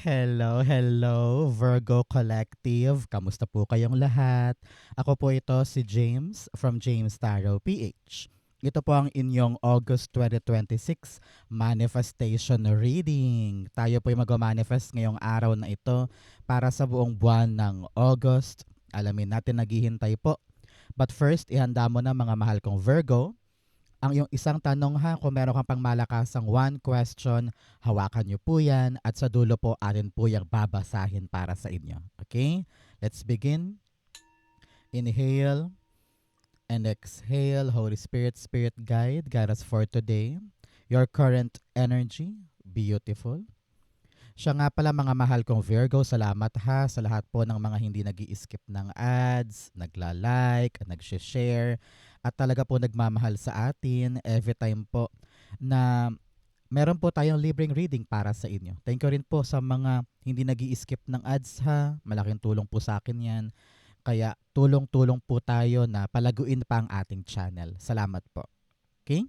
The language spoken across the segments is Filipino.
Hello, hello, Virgo Collective. Kamusta po kayong lahat? Ako po ito si James from James Tarot PH. Ito po ang inyong August 2026 manifestation reading. Tayo po ay mag-manifest ngayong araw na ito para sa buong buwan ng August. Alamin natin, naghihintay po. But first, ihanda mo na mga mahal kong Virgo ang iyong isang tanong ha. Kung meron kang pang malakasang one question, hawakan niyo po yan at sa dulo po atin po yung babasahin para sa inyo. Okay? Let's begin. Inhale and exhale. Holy Spirit, Spirit Guide, guide us for today. Your current energy, beautiful. Siya nga pala mga mahal kong Virgo, salamat ha sa lahat po ng mga hindi nag-i-skip ng ads, nagla-like, nag-share, at talaga po nagmamahal sa atin every time po na meron po tayong libreng reading para sa inyo. Thank you rin po sa mga hindi nag-i-skip ng ads ha, malaking tulong po sa akin yan. Kaya tulong-tulong po tayo na palaguin pa ang ating channel. Salamat po. Okay?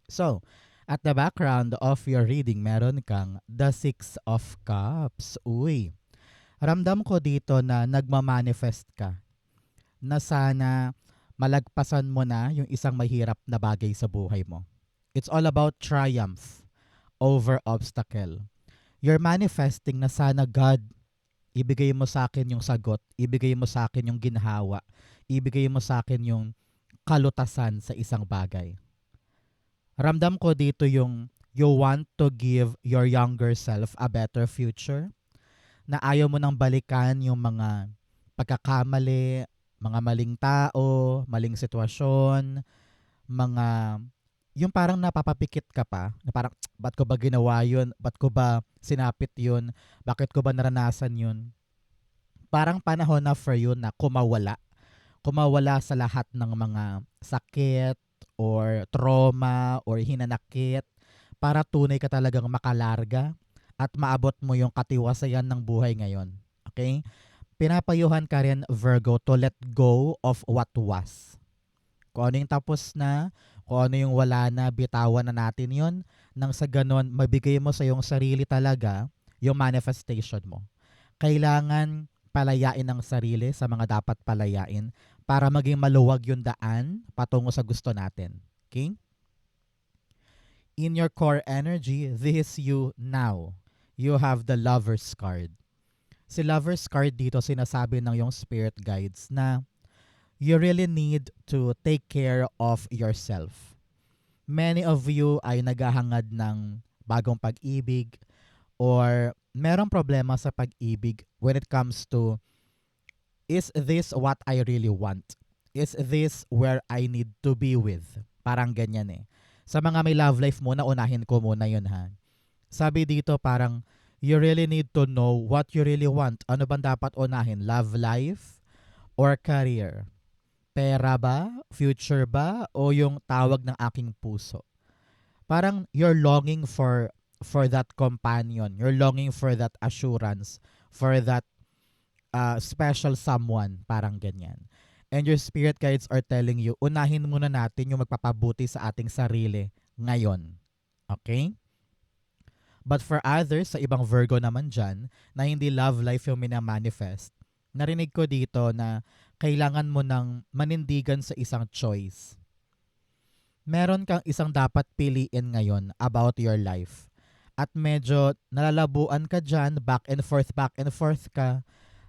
So, at the background of your reading, meron kang the Six of Cups. Uy, ramdam ko dito na nagmamanifest ka na sana malagpasan mo na yung isang mahirap na bagay sa buhay mo. It's all about triumph over obstacle. You're manifesting na sana God, ibigay mo sa akin yung sagot, ibigay mo sa akin yung ginhawa, ibigay mo sa akin yung kalutasan sa isang bagay. Ramdam ko dito yung you want to give your younger self a better future, na ayaw mo nang balikan yung mga pagkakamali, mga maling tao, maling sitwasyon, mga yung parang napapapikit ka pa, na parang ba't ko ba ginawa yun? Ba't ko ba sinapit yun? Bakit ko ba naranasan yun? Parang panahon na for you na kumawala. Kumawala sa lahat ng mga sakit or trauma or hinanakit para tunay ka talagang makalarga at maabot mo yung katiwasayan ng buhay ngayon. Okay? Pinapayuhan ka rin, Virgo, to let go of what was. Kung ano yung tapos na, kung ano yung wala na, bitawan na natin yon, nang sa ganon, mabigay mo sa iyong sarili talaga yung manifestation mo. Kailangan palayain ang sarili sa mga dapat palayain para maging maluwag yung daan patungo sa gusto natin. Okay? In your core energy, this you now. You have the Lover's card. Si Lover's card dito sinasabi ng yung spirit guides na you really need to take care of yourself. Many of you ay naghahangad ng bagong pag-ibig or merong problema sa pag-ibig when it comes to, is this what I really want? Is this where I need to be with? Parang ganyan eh. Sa mga may love life muna, unahin ko muna yun ha. Sabi dito parang, you really need to know what you really want. Ano bang dapat unahin? Love life or career? Pera ba? Future ba? O yung tawag ng aking puso? Parang you're longing for that companion. You're longing for that assurance, for that special someone, parang ganyan. And your spirit guides are telling you, unahin muna natin yung magpapabuti sa ating sarili ngayon. Okay? But for others, sa ibang Virgo naman dyan, na hindi love life yung minamanifest, narinig ko dito na kailangan mo ng manindigan sa isang choice. Meron kang isang dapat piliin ngayon about your life. At medyo nalalabuan ka dyan, back and forth ka,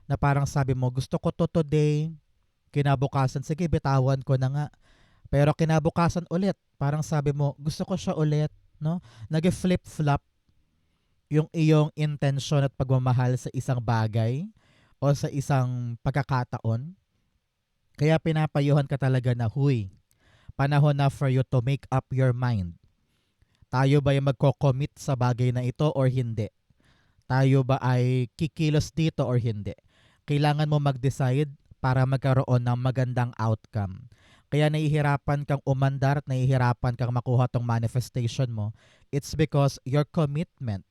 na parang sabi mo, gusto ko to today, kinabukasan, sige, bitawan ko na nga. Pero kinabukasan ulit, parang sabi mo, gusto ko siya ulit, no? Nag-flip-flop yung iyong intention at pagmamahal sa isang bagay o sa isang pagkakataon. Kaya pinapayuhan ka talaga na, huy, panahon na for you to make up your mind. Tayo ba ay magko-commit sa bagay na ito or hindi? Tayo ba ay kikilos dito or hindi? Kailangan mo mag-decide para magkaroon ng magandang outcome. Kaya nahihirapan kang umandar at nahihirapan kang makuha tong manifestation mo. It's because your commitment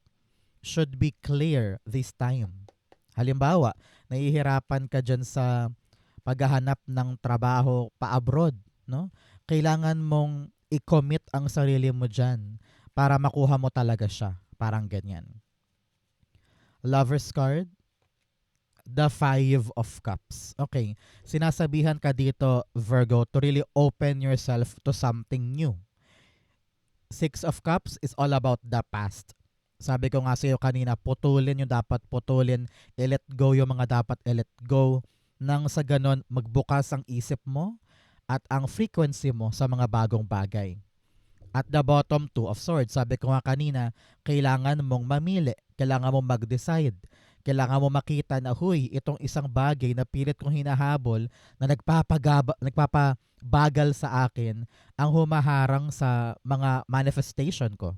should be clear this time. Halimbawa, nahihirapan ka dyan sa paghahanap ng trabaho pa-abroad, no? Kailangan mong i-commit ang sarili mo dyan para makuha mo talaga siya. Parang ganyan. Lover's card, the Five of Cups. Okay, sinasabihan ka dito, Virgo, to really open yourself to something new. Six of Cups is all about the past. Sabi ko nga sa'yo kanina, putulin yung dapat putulin, i-let go yung mga dapat i-let go, nang sa ganon magbukas ang isip mo at ang frequency mo sa mga bagong bagay. At the bottom, Two of Swords. Sabi ko nga kanina, kailangan mong mamili, kailangan mong mag-decide, kailangan mo makita na, huy, itong isang bagay na pilit kong hinahabol na nagpapabagal sa akin ang humaharang sa mga manifestation ko.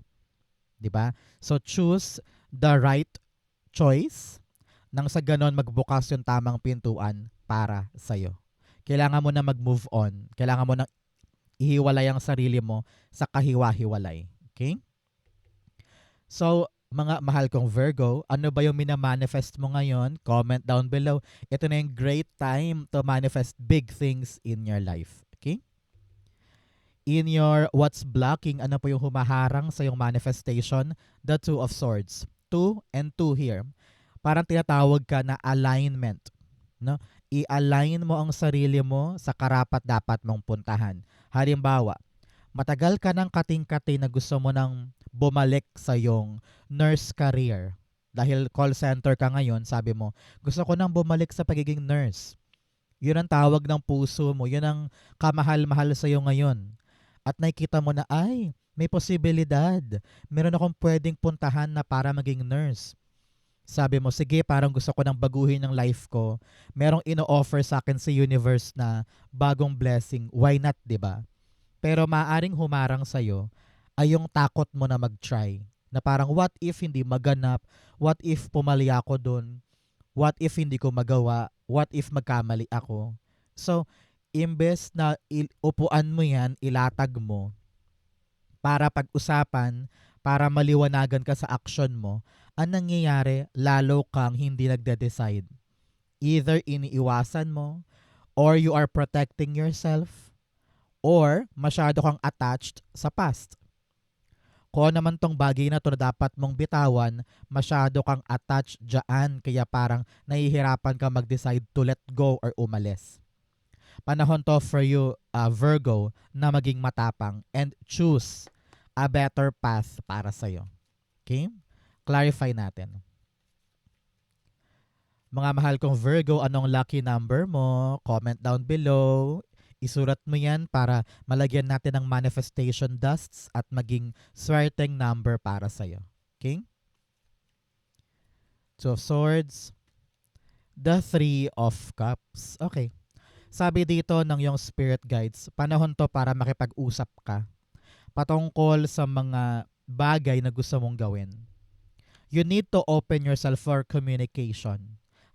'Di ba? So choose the right choice nang sa ganon magbukas yung tamang pintuan para sa'yo. Kailangan mo na mag-move on. Kailangan mo na ihiwalay ang sarili mo sa kahiwa-hiwalay. Okay? So, mga mahal kong Virgo, ano ba yung minamanifest mo ngayon? Comment down below. Ito na yung great time to manifest big things in your life. Okay? In your what's blocking, ano po yung humaharang sa yung manifestation? The Two of Swords. 2 and 2 here. Parang tinatawag ka na alignment. No? I-align mo ang sarili mo sa karapat-dapat mong puntahan. Halimbawa, matagal ka ng kating-kati na gusto mo nang bumalik sa yung nurse career. Dahil call center ka ngayon, sabi mo, gusto ko nang bumalik sa pagiging nurse. Yun ang tawag ng puso mo. Yun ang kamahal-mahal sa iyo ngayon. At nakikita mo na, ay, may posibilidad. Meron akong pwedeng puntahan na para maging nurse. Sabi mo, sige, parang gusto ko nang baguhin ng life ko. Merong ino-offer sa akin sa universe na bagong blessing. Why not, di ba? Pero maaring humarang sa'yo ay yung takot mo na mag-try. Na parang, what if hindi maganap? What if pumali ako dun? What if hindi ko magawa? What if magkamali ako? So, imbes na upuan mo yan, ilatag mo, para pag-usapan, para maliwanagan ka sa action mo, ang nangyayari, lalo kang hindi nagde-decide. Either iniiwasan mo, or you are protecting yourself, or masyado kang attached sa past. Kung naman tong bagay na to na dapat mong bitawan, masyado kang attached dyan, kaya parang nahihirapan ka mag-decide to let go or umalis. Panahon to for you, Virgo, na maging matapang and choose a better path para sa'yo. Okay? Clarify natin. Mga mahal kong Virgo, anong lucky number mo? Comment down below. Isurat mo yan para malagyan natin ng manifestation dusts at maging swerteng number para sa'yo. Okay? Two of Swords. The Three of Cups. Okay. Sabi dito ng yung spirit guides, panahon to para makipag-usap ka patungkol sa mga bagay na gusto mong gawin. You need to open yourself for communication.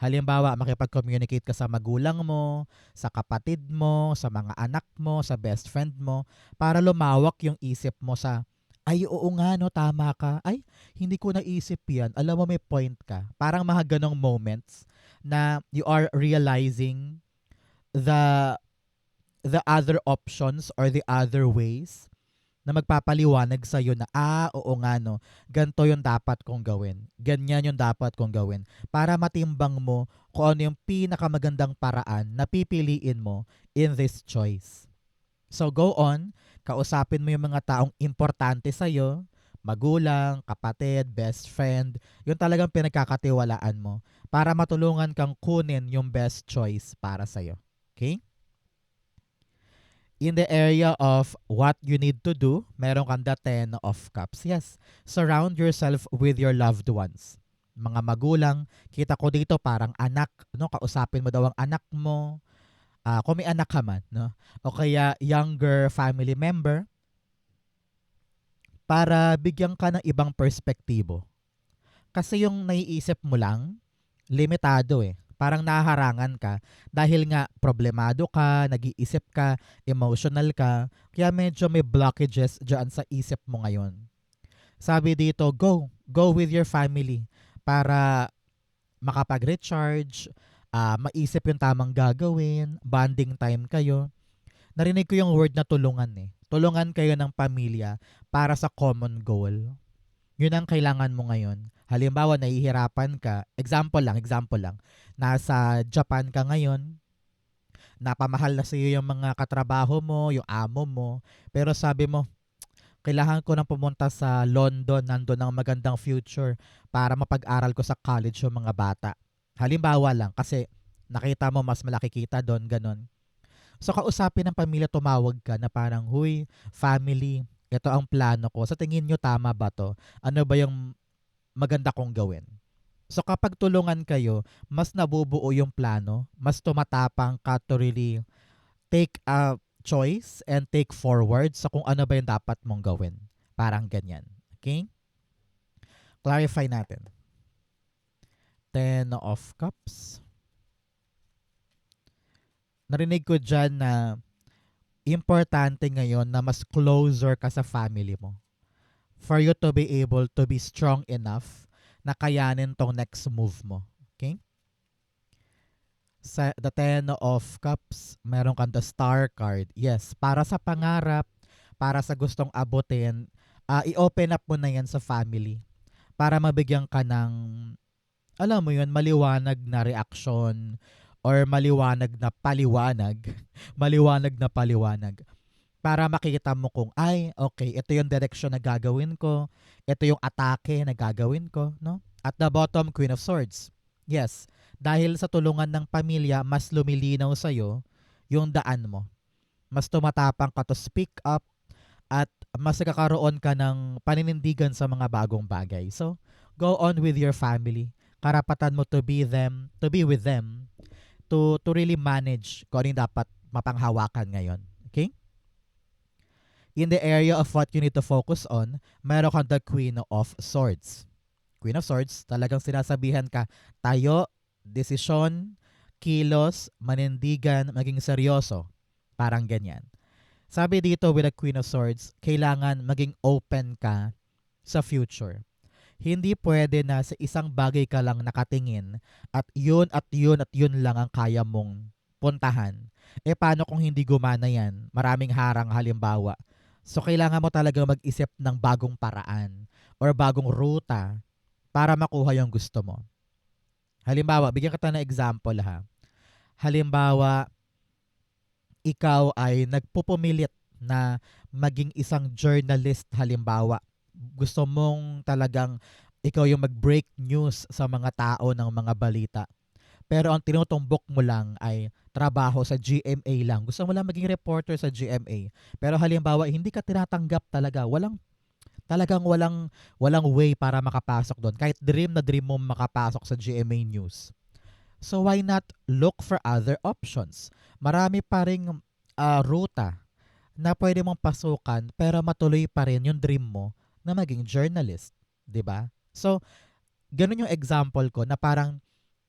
Halimbawa, makipag-communicate ka sa magulang mo, sa kapatid mo, sa mga anak mo, sa best friend mo, para lumawak yung isip mo sa, ay oo nga no, tama ka. Ay, hindi ko naisip yan. Alam mo, may point ka. Parang mga ganong moments na you are realizing the other options or the other ways na magpapaliwanag sa iyo na, oo nga no, ganito yung dapat kong gawin. Ganyan yung dapat kong gawin. Para matimbang mo kung ano yung pinakamagandang paraan na pipiliin mo in this choice. So go on, kausapin mo yung mga taong importante sa iyo, magulang, kapatid, best friend, yung talagang pinagkakatiwalaan mo para matulungan kang kunin yung best choice para sa iyo. Okay? In the area of what you need to do, meron kang the Ten of Cups. Yes, surround yourself with your loved ones. Mga magulang, kita ko dito parang anak, no? Kausapin mo daw ang anak mo. Kung may anak ka man, no? O kaya younger family member, para bigyan ka ng ibang perspektibo. Kasi yung naiisip mo lang, limitado eh. Parang nahaharangan ka dahil nga problemado ka, nag-iisip ka, emotional ka, kaya medyo may blockages dyan sa isip mo ngayon. Sabi dito, go with your family para makapag-recharge, maisip yung tamang gagawin, bonding time kayo. Narinig ko yung word na tulungan eh. Tulungan kayo ng pamilya para sa common goal. Yun ang kailangan mo ngayon. Halimbawa, nahihirapan ka, example lang, nasa Japan ka ngayon, napamahal na sa iyo yung mga katrabaho mo, yung amo mo, pero sabi mo, kailangan ko nang pumunta sa London, nandun ang magandang future para mapag-aral ko sa college yung mga bata. Halimbawa lang, kasi nakita mo mas malaki kita doon, ganun. So kausapin ng pamilya, tumawag ka na parang, huy, family, ito ang plano ko. Sa tingin nyo tama ba to? Ano ba yung maganda kong gawin? So kapag tulungan kayo, mas nabubuo yung plano, mas tumatapang ka to really take a choice and take forward sa kung ano ba yung dapat mong gawin. Parang ganyan. Okay? Clarify natin. Ten of Cups. Narinig ko dyan na importante ngayon na mas closer ka sa family mo for you to be able to be strong enough na kayanin tong next move mo. Okay? Sa the Ten of Cups, meron kang the Star card. Yes, para sa pangarap, para sa gustong abutin, i-open up mo na yan sa family para mabigyan ka ng, alam mo yun, maliwanag na reaksyon or maliwanag na paliwanag, maliwanag na paliwanag para makita mo kung, ay, okay, ito yung direction na gagawin ko, ito yung atake na gagawin ko, no? At the bottom, Queen of Swords. Yes, dahil sa tulungan ng pamilya, mas lumilinaw sa'yo yung daan mo. Mas tumatapang ka to speak up at mas kakaroon ka ng paninindigan sa mga bagong bagay. So, go on with your family. Karapatan mo to be with them, to really manage kung ano yung dapat mapanghawakan ngayon. Okay? In the area of what you need to focus on, meron kang the Queen of Swords. Queen of Swords, talagang sinasabihan ka, tayo, desisyon, kilos, manindigan, maging seryoso. Parang ganyan. Sabi dito with the Queen of Swords, kailangan maging open ka sa future. Hindi pwede na sa isang bagay ka lang nakatingin at yun at yun at yun lang ang kaya mong puntahan. Paano kung hindi gumana yan? Maraming harang halimbawa. So kailangan mo talaga mag-isip ng bagong paraan or bagong ruta para makuha yung gusto mo. Halimbawa, bigyan kita ng example ha. Halimbawa, ikaw ay nagpupumilit na maging isang journalist halimbawa. Gusto mong talagang ikaw yung mag-break news sa mga tao ng mga balita. Pero ang tinutumbok mo lang ay trabaho sa GMA lang. Gusto mo lang maging reporter sa GMA. Pero halimbawa, hindi ka tinatanggap talaga. Walang way para makapasok doon. Kahit dream na dream mo makapasok sa GMA News. So why not look for other options? Marami pa ring ruta na pwede mong pasukan pero matuloy pa rin yung dream mo na maging journalist. 'Di ba? So, ganun yung example ko na parang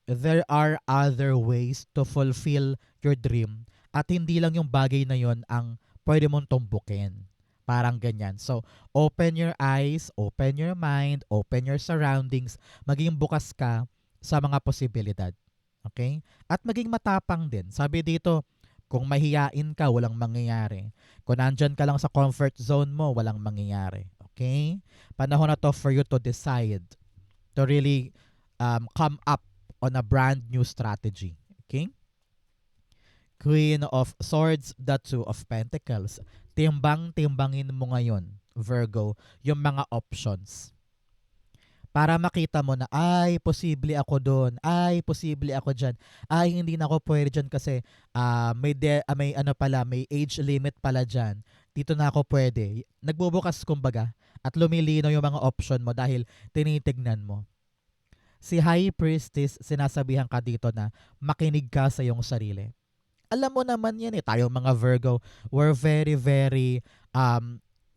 there are other ways to fulfill your dream at hindi lang yung bagay na yon ang pwede mong tumbukin. Parang ganyan. So, open your eyes, open your mind, open your surroundings, maging bukas ka sa mga posibilidad. Okay? At maging matapang din. Sabi dito, kung mahiyain ka, walang mangyayari. Kung nandyan ka lang sa comfort zone mo, walang mangyayari. Okay? Panahon na to for you to decide to really come up on a brand new strategy. Okay? Queen of Swords, the Two of Pentacles. Timbang-timbangin mo ngayon, Virgo, yung mga options. Para makita mo na, ay, posible ako doon. Ay, posible ako dyan. Ay, hindi na ako pwede dyan kasi may age limit pala dyan. Dito na ako pwede. Nagbubukas kumbaga at lumilinaw yung mga option mo dahil tinitignan mo. Si High Priestess, sinasabihan ka dito na makinig ka sa iyong sarili. Alam mo naman yan tayong mga Virgo, we're very, very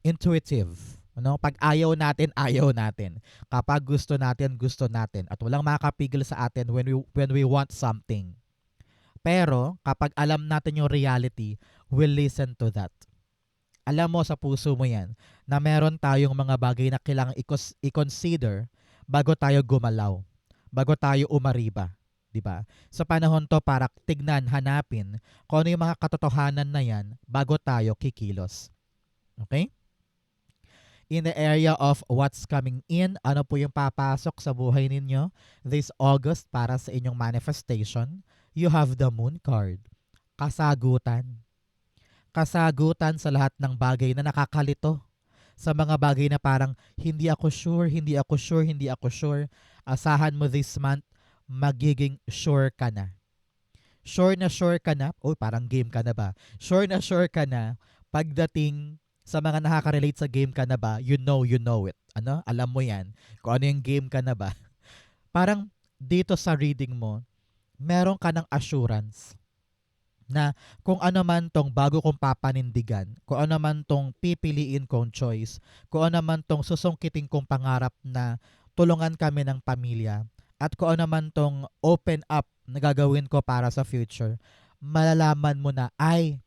intuitive. Ano? Pag ayaw natin. Kapag gusto natin. At walang makakapigil sa atin when we want something. Pero, kapag alam natin yung reality, we'll listen to that. Alam mo sa puso mo yan na meron tayong mga bagay na kailangang i-consider bago tayo gumalaw, bago tayo umariba. Diba? Sa panahon to para tignan, hanapin kung ano yung mga katotohanan na yan bago tayo kikilos. Okay? In the area of what's coming in, ano po yung papasok sa buhay ninyo this August para sa inyong manifestation, you have the moon card. Kasagutan. Kasagutan sa lahat ng bagay na nakakalito. Sa mga bagay na parang hindi ako sure, hindi ako sure, hindi ako sure. Asahan mo this month, magiging sure ka na. Sure ka na, parang game ka na ba? Sure ka na, pagdating sa mga nakaka-relate sa game ka na ba, you know it. Ano? Alam mo yan. Kung ano yung game ka na ba. Parang dito sa reading mo, meron ka ng assurance na kung ano man tong bago kong papanindigan, kung ano man tong pipiliin kong choice, kung ano man tong susungkitin kong pangarap na tulungan kami ng pamilya, at kung ano man tong open up na gagawin ko para sa future, malalaman mo na, ay,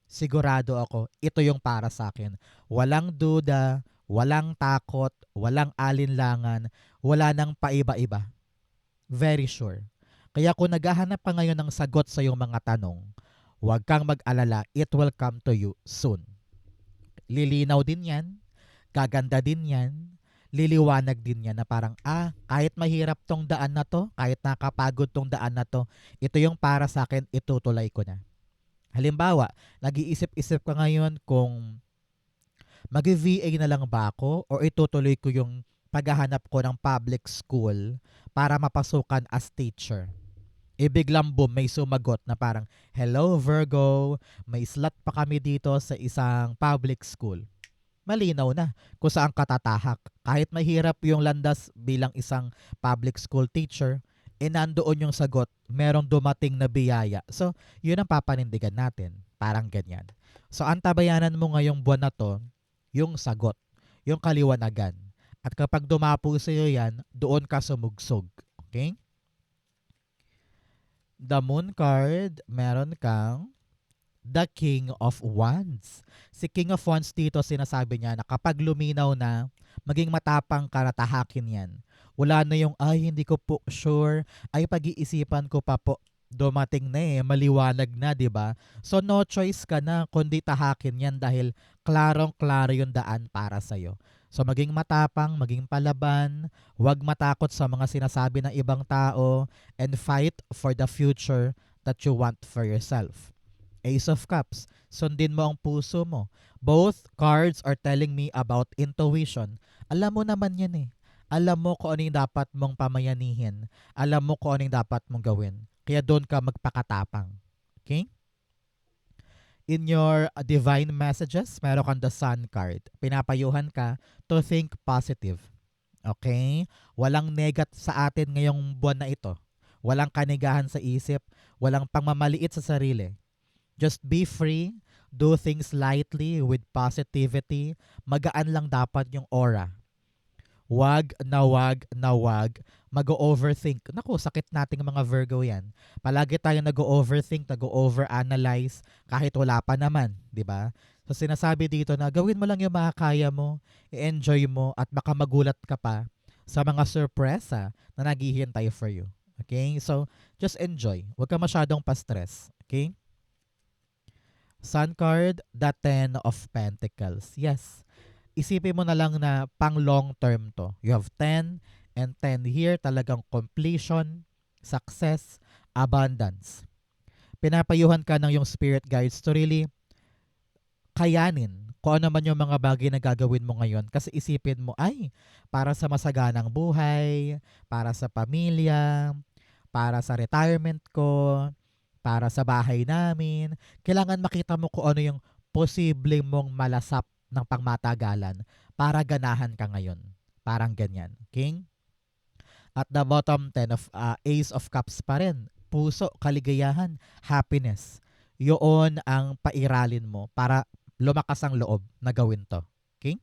sigurado ako, ito yung para sa akin. Walang duda, walang takot, walang alinlangan, wala nang paiba-iba. Very sure. Kaya kung naghahanap pa ngayon ng sagot sa iyong mga tanong, huwag kang mag-alala, it will come to you soon. Lilinaw din yan, gaganda din yan, liliwanag din yan na parang, kahit mahirap tong daan na to, kahit nakapagod tong daan na to, ito yung para sa akin, itutuloy ko na. Halimbawa, nag-iisip-isip ka ngayon kung mag-VA na lang ba ako o itutuloy ko yung paghahanap ko ng public school para mapasukan as teacher. Biglang boom, may sumagot na parang, hello Virgo, may slot pa kami dito sa isang public school. Malinaw na kung saan katatahak. Kahit mahirap yung landas bilang isang public school teacher, nandoon yung sagot, merong dumating na biyaya. So, yun ang papanindigan natin. Parang ganyan. So, antabayanan mo ngayong buwan na to, yung sagot, yung kaliwanagan. At kapag dumapo sa iyo yan, doon ka sumugsog. Okay? The Moon card, meron kang the King of Wands. Si King of Wands dito, sinasabi niya na kapag luminaw na, maging matapang ka na tahakin yan. Wala na yung, hindi ko po sure, pag-iisipan ko pa po. Dumating na maliwanag na, di ba? So no choice ka na kundi tahakin yan dahil klarong-klaro yung daan para sa'yo. So maging matapang, maging palaban, huwag matakot sa mga sinasabi ng ibang tao, and fight for the future that you want for yourself. Ace of Cups, sundin mo ang puso mo. Both cards are telling me about intuition. Alam mo naman yan Alam mo kung ano yung dapat mong pamayanihin. Alam mo kung ano yung dapat mong gawin. Kaya doon ka magpakatapang. Okay? In your divine messages, meron kang the Sun card. Pinapayuhan ka to think positive. Okay? Walang negat sa atin ngayong buwan na ito. Walang kanigahan sa isip. Walang pangmamaliit sa sarili. Just be free. Do things lightly with positivity. Magaan lang dapat yung aura. Wag mag-overthink. Naku, sakit nating mga Virgo yan. Palagi tayo nag-overthink, nag-overanalyze, kahit wala pa naman, di ba? So sinasabi dito na gawin mo lang yung makakaya mo, i-enjoy mo, at baka magulat ka pa sa mga sorpresa na naghihintay for you. Okay? So, just enjoy. Huwag ka masyadong pa-stress. Okay? Sun card, the Ten of Pentacles. Yes. Isipin mo na lang na pang long term to. You have 10 and 10 here, talagang completion, success, abundance. Pinapayuhan ka ng yung spirit guides to really kayanin kung ano man yung mga bagay na gagawin mo ngayon. Kasi isipin mo, para sa masaganang buhay, para sa pamilya, para sa retirement ko, para sa bahay namin. Kailangan makita mo kung ano yung posible mong malasap ng pangmatagalan para ganahan ka ngayon. Parang ganyan. Okay? At the bottom 10 of Ace of Cups pa rin. Puso, kaligayahan, happiness. Yun ang pairalin mo para lumakas ang loob na gawin to. Okay?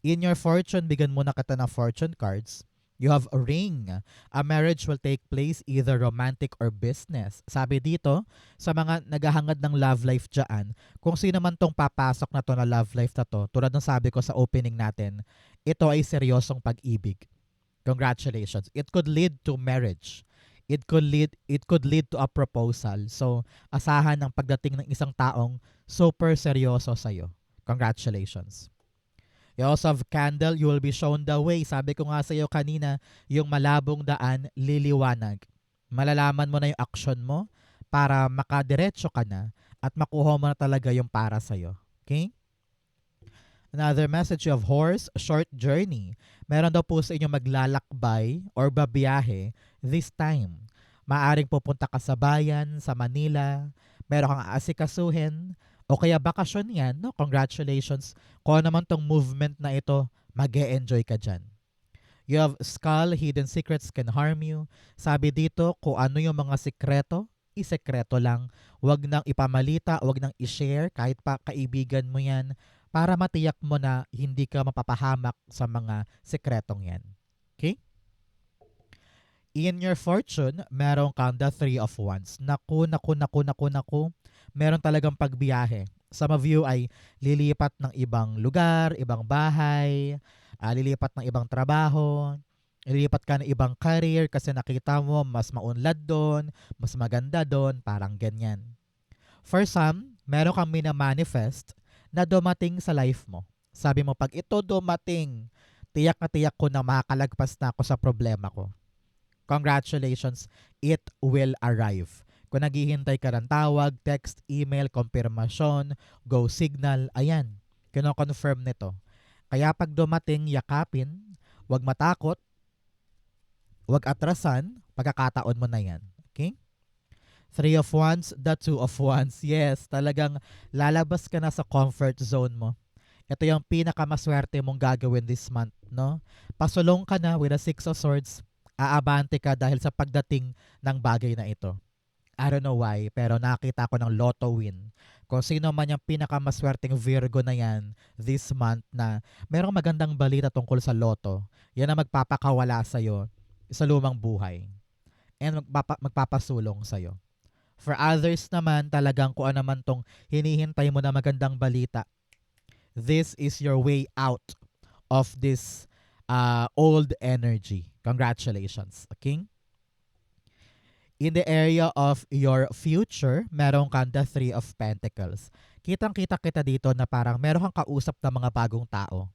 In your fortune, bigyan mo na kita ng fortune cards. You have a ring. A marriage will take place either romantic or business. Sabi dito, sa mga naghahangad ng love life dyan, kung sino man tong papasok na to na love life na to, tulad ng sabi ko sa opening natin, ito ay seryosong pag-ibig. Congratulations. It could lead to marriage. It could lead to a proposal. So, asahan ng pagdating ng isang taong super seryoso sa'yo. Congratulations. You also have candle, you will be shown the way. Sabi ko nga sa iyo kanina, yung malabong daan, liliwanag. Malalaman mo na yung action mo para makadiretso ka na at makuha mo na talaga yung para sa iyo. Okay? Another message of horse, short journey. Meron daw po sa inyo maglalakbay or babiyahe this time. Maaring pupunta ka sa bayan, sa Manila, meron kang aasikasuhin, o kaya bakasyon yan, no? Congratulations. Kung ano naman tong movement na ito, mag-e-enjoy ka dyan. You have skull, hidden secrets can harm you. Sabi dito, kung ano yung mga sikreto, isekreto lang. Huwag nang ipamalita, huwag nang i-share, kahit pa kaibigan mo yan, para matiyak mo na hindi ka mapapahamak sa mga sekretong yan. Okay? In your fortune, meron kang the Three of Wands. Naku, naku, naku, naku, naku. Meron talagang pagbiyahe. Some of you ay lilipat ng ibang lugar, ibang bahay, lilipat ng ibang trabaho, lilipat ka ng ibang career kasi nakita mo mas maunlad doon, mas maganda doon, parang ganyan. For some, meron kang minamanifest na dumating sa life mo. Sabi mo, pag ito dumating, tiyak na tiyak ko na makakalagpas na ako sa problema ko. Congratulations, it will arrive. Kung naghihintay ka ng tawag, text, email, konfirmasyon, go signal, ayan, kino-confirm nito. Kaya pag dumating, yakapin, wag matakot, wag atrasan, pagkakataon mo na yan. Okay? Three of Wands, the Two of Wands. Yes, talagang lalabas ka na sa comfort zone mo. Ito yung pinakamaswerte mong gagawin this month, no? Pasulong ka na with a Six of Swords, aabante ka dahil sa pagdating ng bagay na ito. I don't know why, pero nakita ko ng lotto win. Kung sino man yung pinakamaswerteng Virgo na yan this month na merong magandang balita tungkol sa lotto, yan ang magpapakawala sa'yo sa lumang buhay. And magpapasulong sa'yo. For others naman, talagang kung ano man tong hinihintay mo na magandang balita, this is your way out of this old energy. Congratulations. Okay? In the area of your future, meron kang the Three of Pentacles. Kitang-kita kita dito na parang meron kang kausap na mga bagong tao.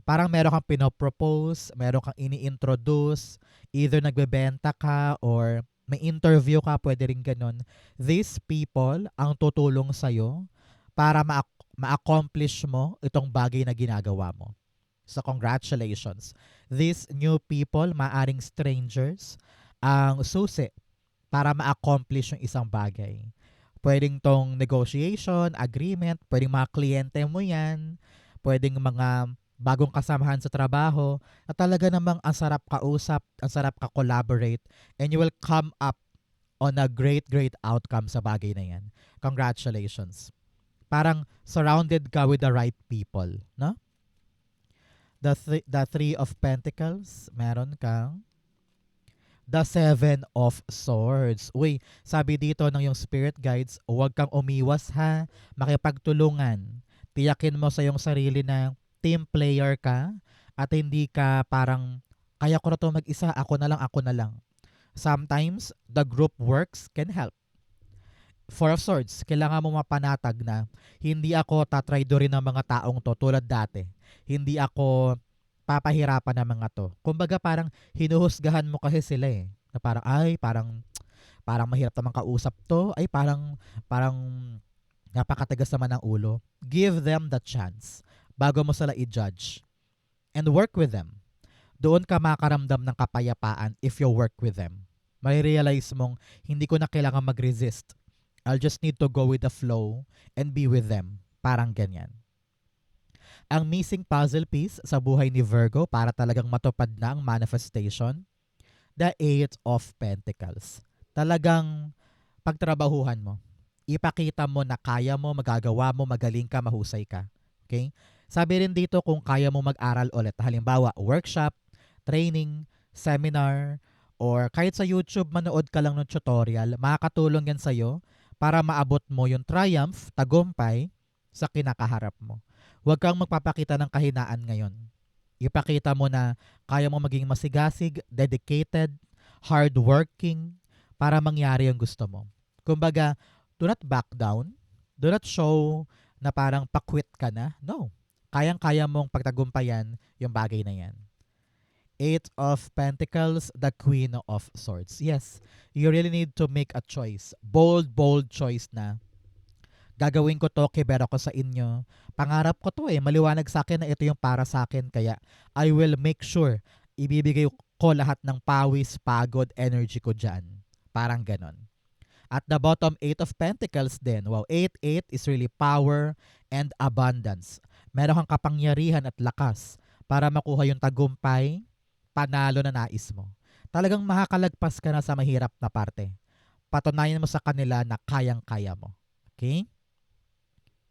Parang meron kang pinopropose, meron kang ini-introduce, either nagbebenta ka or may interview ka, pwede rin ganun. These people ang tutulong sa'yo para ma-accomplish mo itong bagay na ginagawa mo. So congratulations. These new people, maaring strangers, ang susi para ma-accomplish yung isang bagay. Pwedeng tong negotiation, agreement, pwedeng mga kliyente mo yan, pwedeng mga bagong kasamahan sa trabaho, na talaga namang ang sarap kausap, ang sarap ka-collaborate, and you will come up on a great, great outcome sa bagay na yan. Congratulations. Parang surrounded ka with the right people, no? The Three of Pentacles, meron kang the Seven of Swords. Uy, sabi dito ng yung spirit guides, huwag kang umiwas ha, makipagtulungan. Tiyakin mo sa iyong sarili na team player ka at hindi ka parang, kaya ko na to mag-isa, ako na lang, ako na lang. Sometimes, the group works can help. Four of Swords, kailangan mo mapanatag na hindi ako tatraydorin ng mga taong to tulad dati. Hindi ako papahirapan ng mga to. Kumbaga parang hinuhusgahan mo kasi sila eh. Na parang ay parang mahirap naman kausap to. Ay parang napakatigas naman ng ulo. Give them the chance bago mo sila i-judge. And work with them. Doon ka makaramdam ng kapayapaan if you work with them. May realize mong hindi ko na kailangan mag-resist. I'll just need to go with the flow and be with them. Parang ganyan. Ang missing puzzle piece sa buhay ni Virgo para talagang matupad na ang manifestation, the Eight of Pentacles. Talagang pagtrabahuhan mo. Ipakita mo na kaya mo, magagawa mo, magaling ka, mahusay ka. Okay? Sabi rin dito kung kaya mo mag-aral ulit. Halimbawa, workshop, training, seminar, or kahit sa YouTube, manood ka lang ng tutorial, makakatulong yan sa'yo para maabot mo yung triumph, tagumpay, sa kinakaharap mo. Huwag kang magpapakita ng kahinaan ngayon. Ipakita mo na kaya mo maging masigasig, dedicated, hardworking, para mangyari yung gusto mo. Kumbaga, do not back down. Do not show na parang pakwit ka na. No. Kayang-kaya mong pagtagumpayan yung bagay na yan. Eight of Pentacles, the Queen of Swords. Yes, you really need to make a choice. Bold, bold choice na gagawin ko to, kibera ko sa inyo. Pangarap ko to maliwanag sa akin na ito yung para sa akin. Kaya I will make sure ibibigay ko lahat ng pawis, pagod, energy ko dyan. Parang ganon. At the bottom, Eight of Pentacles din. Wow, 8-8 is really power and abundance. Meron kang kapangyarihan at lakas para makuha yung tagumpay, panalo na nais mo. Talagang makakalagpas ka na sa mahirap na parte. Patunayan mo sa kanila na kayang-kaya mo. Okay?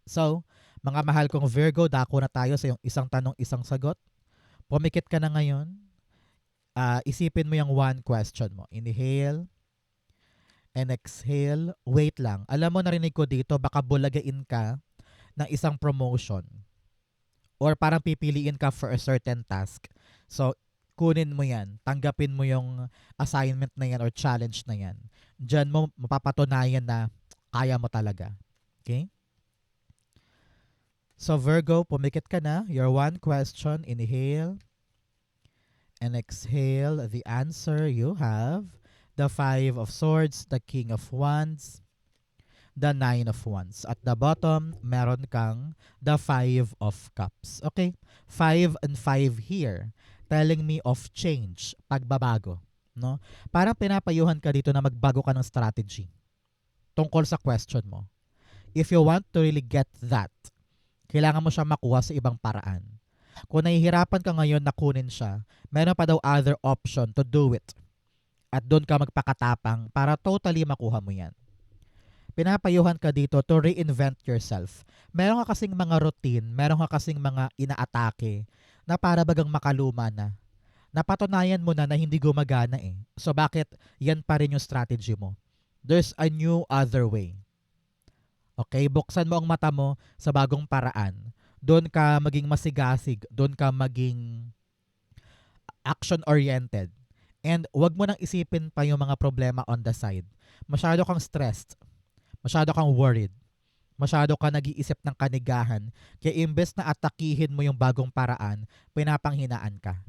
So, mga mahal kong Virgo, dako na tayo sa yung isang tanong, isang sagot. Pumikit ka na ngayon. Isipin mo yung one question mo. Inhale and exhale. Wait lang. Alam mo, narinig ko dito, baka bulagain ka ng isang promotion. Or parang pipiliin ka for a certain task. So, kunin mo yan. Tanggapin mo yung assignment na yan or challenge na yan. Diyan mo mapapatunayan na kaya mo talaga. Okay? So Virgo, pumikit ka na. Your one question, inhale and exhale. The answer you have the Five of Swords, the King of Wands, the Nine of Wands. At the bottom, meron kang the Five of Cups. Okay? 5 and 5 here. Telling me of change, pagbabago. No? Parang pinapayuhan ka dito na magbago ka ng strategy tungkol sa question mo. If you want to really get that, kailangan mo siya makuha sa ibang paraan. Kung nahihirapan ka ngayon na kunin siya, meron pa daw other option to do it. At doon ka magpakatapang para totally makuha mo yan. Pinapayuhan ka dito to reinvent yourself. Meron ka kasing mga routine, meron ka kasing mga inaatake na para bagang makaluma na. Napatunayan mo na hindi gumagana So bakit yan pa rin yung strategy mo? There's a new other way. Okay, buksan mo ang mata mo sa bagong paraan. Doon ka maging masigasig, doon ka maging action-oriented. And wag mo nang isipin pa yung mga problema on the side. Masyado kang stressed, masyado kang worried, masyado ka nag-iisip ng kanigahan. Kaya imbes na atakihin mo yung bagong paraan, pinapanghinaan ka.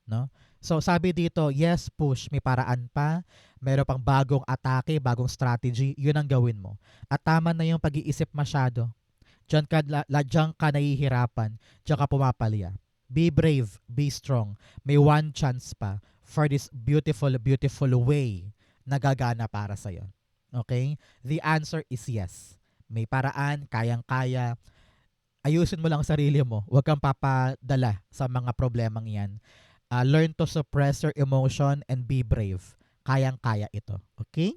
No? So sabi dito, yes, push, may paraan pa, meron pang bagong atake, bagong strategy, yun ang gawin mo. At tama na yung pag-iisip masyado. Diyan ka nahihirapan, diyan ka pumapalya. Be brave, be strong. May one chance pa for this beautiful, beautiful way na gagana para sa'yo. Okay? The answer is yes. May paraan, kayang-kaya. Ayusin mo lang ang sarili mo. Huwag kang papadala sa mga problemang yan. Learn to suppress your emotion and be brave. Kayang-kaya ito. Okay?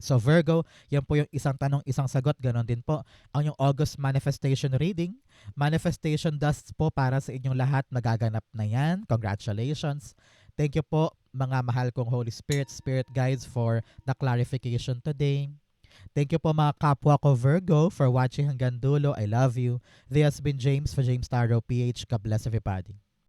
So Virgo, yan po yung isang tanong, isang sagot. Ganon din po ang yung August manifestation reading. Manifestation dust po para sa inyong lahat. Nagaganap na yan. Congratulations. Thank you po mga mahal kong Holy Spirit, Spirit Guides for the clarification today. Thank you po mga kapwa ko Virgo for watching hanggang dulo. I love you. This has been James for James Tarot PH. God bless everybody.